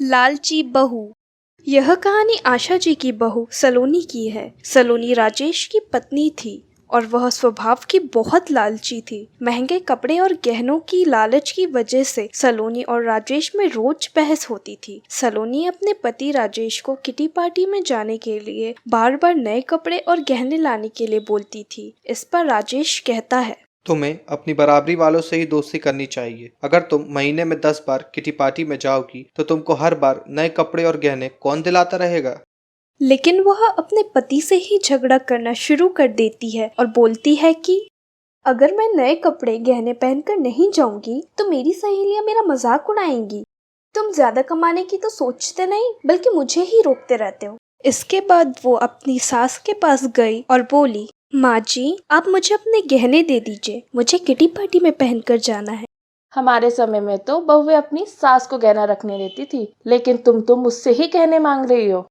लालची बहू। यह कहानी आशा जी की बहू सलोनी की है। सलोनी राजेश की पत्नी थी और वह स्वभाव की बहुत लालची थी। महंगे कपड़े और गहनों की लालच की वजह से सलोनी और राजेश में रोज बहस होती थी। सलोनी अपने पति राजेश को किटी पार्टी में जाने के लिए बार बार नए कपड़े और गहने लाने के लिए बोलती थी। इस पर राजेश कहता है, तुम्हें अपनी बराबरी वालों से ही दोस्ती करनी चाहिए। अगर तुम महीने में 10 बार किटी पार्टी में जाओगी तो तुमको हर बार नए कपड़े और गहने कौन दिलाता रहेगा। लेकिन वह अपने पति से ही झगड़ा करना शुरू कर देती है और बोलती है कि अगर मैं नए कपड़े गहने पहनकर नहीं जाऊंगी तो मेरी सहेलियां मेरा मजाक उड़ाएंगी। तुम ज्यादा कमाने की तो सोचते नहीं बल्कि मुझे ही रोकते रहते हो। इसके बाद वो अपनी सास के पास गई और बोली, माँ जी आप मुझे अपने गहने दे दीजिए, मुझे किटी पार्टी में पहनकर जाना है। हमारे समय में तो बहुएं अपनी सास को गहना रखने देती थी, लेकिन तुम तो मुझसे ही गहने मांग रही हो।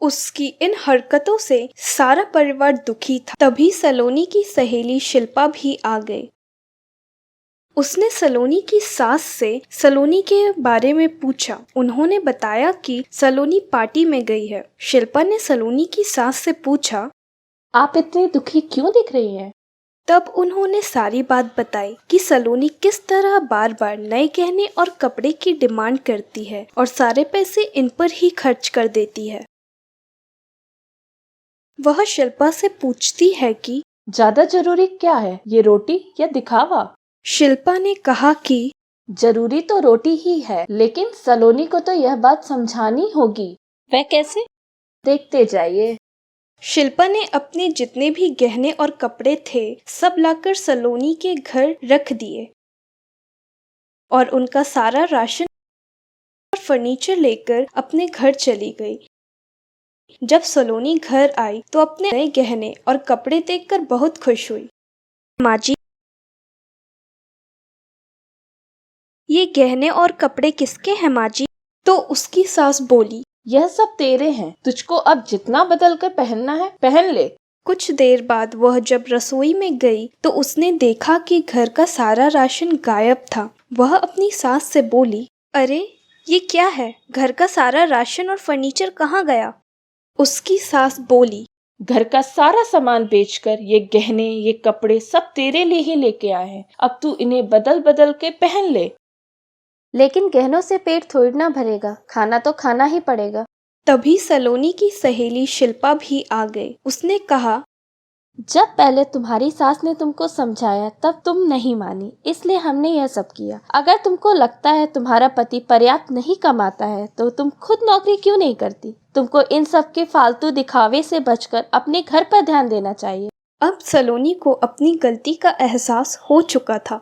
उसकी इन हरकतों से सारा परिवार दुखी था। तभी सलोनी की सहेली शिल्पा भी आ गई। उसने सलोनी की सास से सलोनी के बारे में पूछा। उन्होंने बताया कि सलोनी पार्टी में गई है। शिल्पा ने सलोनी की सास से पूछा, आप इतनी दुखी क्यों दिख रही हैं? तब उन्होंने सारी बात बताई कि सलोनी किस तरह बार बार नए गहने और कपड़े की डिमांड करती है और सारे पैसे इन पर ही खर्च कर देती है। वह शिल्पा से पूछती है कि ज्यादा जरूरी क्या है, ये रोटी या दिखावा? शिल्पा ने कहा कि जरूरी तो रोटी ही है, लेकिन सलोनी को तो यह बात समझानी होगी। वह कैसे? देखते जाइए। शिल्पा ने अपने जितने भी गहने और कपड़े थे सब लाकर सलोनी के घर रख दिए और उनका सारा राशन और फर्नीचर लेकर अपने घर चली गई। जब सलोनी घर आई तो अपने नए गहने और कपड़े देखकर बहुत खुश हुई। माँ जी ये गहने और कपड़े किसके हैं माँ जी? तो उसकी सास बोली, यह सब तेरे हैं, तुझको अब जितना बदल कर पहनना है पहन ले। कुछ देर बाद वह जब रसोई में गई तो उसने देखा कि घर का सारा राशन गायब था। वह अपनी सास से बोली, अरे ये क्या है, घर का सारा राशन और फर्नीचर कहाँ गया? उसकी सास बोली, घर का सारा सामान बेचकर ये गहने ये कपड़े सब तेरे लिए ही लेके आए हैं, अब तू इन्हें बदल बदल के पहन ले। लेकिन गहनों से पेट थोड़ी ना भरेगा, खाना तो खाना ही पड़ेगा। तभी सलोनी की सहेली शिल्पा भी आ गई। उसने कहा, जब पहले तुम्हारी सास ने तुमको समझाया तब तुम नहीं मानी, इसलिए हमने यह सब किया। अगर तुमको लगता है तुम्हारा पति पर्याप्त नहीं कमाता है तो तुम खुद नौकरी क्यों नहीं करती? तुमको इन सब के फालतू दिखावे से बचकर अपने घर पर ध्यान देना चाहिए। अब सलोनी को अपनी गलती का एहसास हो चुका था।